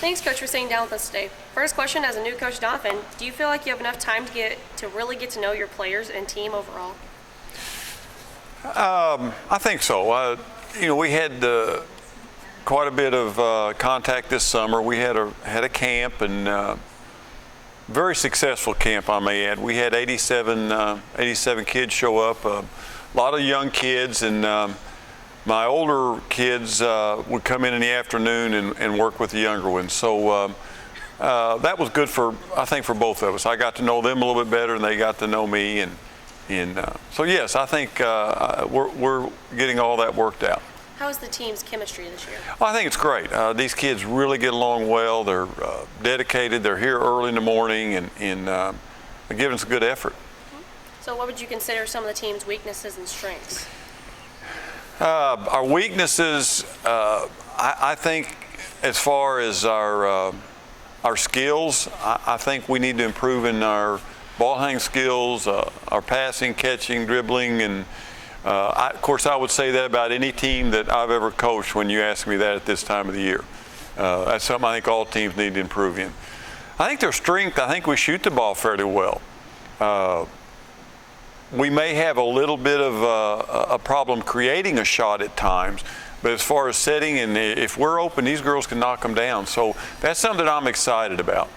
Thanks, Coach, for sitting down with us today. First question, as a new Coach Donovan, do you feel like you have enough time to really get to know your players and team overall? I think so. We had quite a bit of contact this summer. We had a camp, and very successful camp, I may add. We had 87 kids show up, a lot of young kids, and my older kids would come in the afternoon and work with the younger ones. So that was good I think for both of us. I got to know them a little bit better, and they got to know me, and so yes, I think we're getting all that worked out. How is the team's chemistry this year? Well, I think it's great. These kids really get along well. They're dedicated. They're here early in the morning, and they're giving us a good effort. So what would you consider some of the team's weaknesses and strengths? Our weaknesses, I think, as far as our skills, I think we need to improve in our ball handling skills, our passing, catching, dribbling, and of course, I would say that about any team that I've ever coached when you ask me that at this time of the year. That's something I think all teams need to improve in. I think their strength, I think we shoot the ball fairly well. We may have a little bit of a problem creating a shot at times, but as far as setting, and if we're open, these girls can knock them down. So that's something that I'm excited about.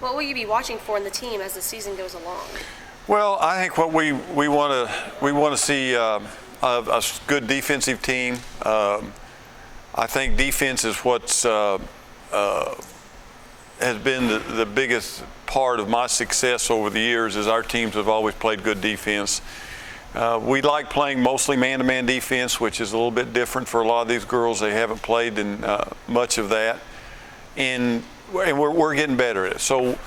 What will you be watching for in the team as the season goes along? Well, I think what we want to see a good defensive team. I think defense is what's has been the biggest part of my success over the years. Is our teams have always played good defense. We like playing mostly man-to-man defense, which is a little bit different for a lot of these girls. They haven't played in much of that, and we're getting better at it. So,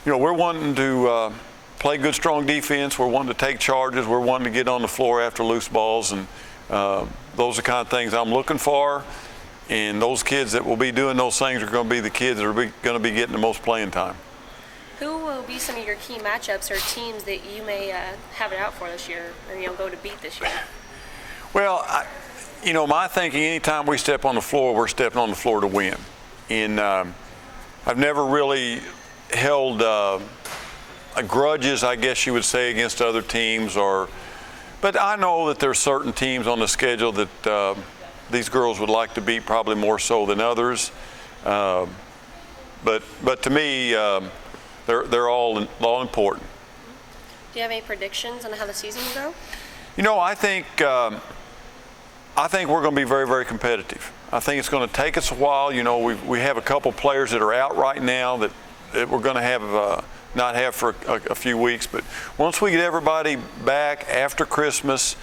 we're wanting to play good, strong defense. We're wanting to take charges. We're wanting to get on the floor after loose balls, and those are the kind of things I'm looking for. And those kids that will be doing those things are going to be the kids that are going to be getting the most playing time. Who will be some of your key matchups or teams that you may have it out for this year, or go to beat this year? Well, my thinking, anytime we step on the floor, we're stepping on the floor to win. And I've never really held grudges, I guess you would say, against other teams, but I know that there are certain teams on the schedule that these girls would like to beat, probably more so than others. But to me, they're all important. Do you have any predictions on how the season will go? I think we're going to be very, very competitive. I think it's going to take us a while. We have a couple players that are out right now that we're going to have not have for a few weeks, but once we get everybody back after Christmas,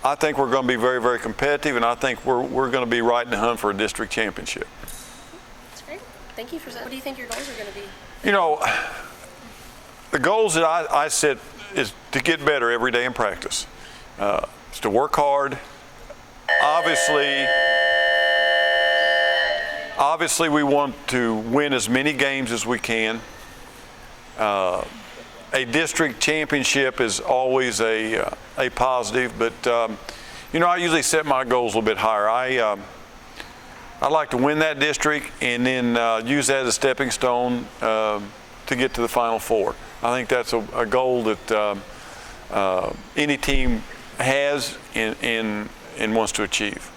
I think we're going to be very, very competitive, and I think we're going to be right in the hunt for a district championship. That's great. Thank you for that. What do you think your goals are going to be? The goals that I set is to get better every day in practice. It's to work hard. Obviously, we want to win as many games as we can. A district championship is always a positive, but I usually set my goals a little bit higher. I like to win that district and then use that as a stepping stone to get to the Final Four. I think that's a goal that any team has and wants to achieve.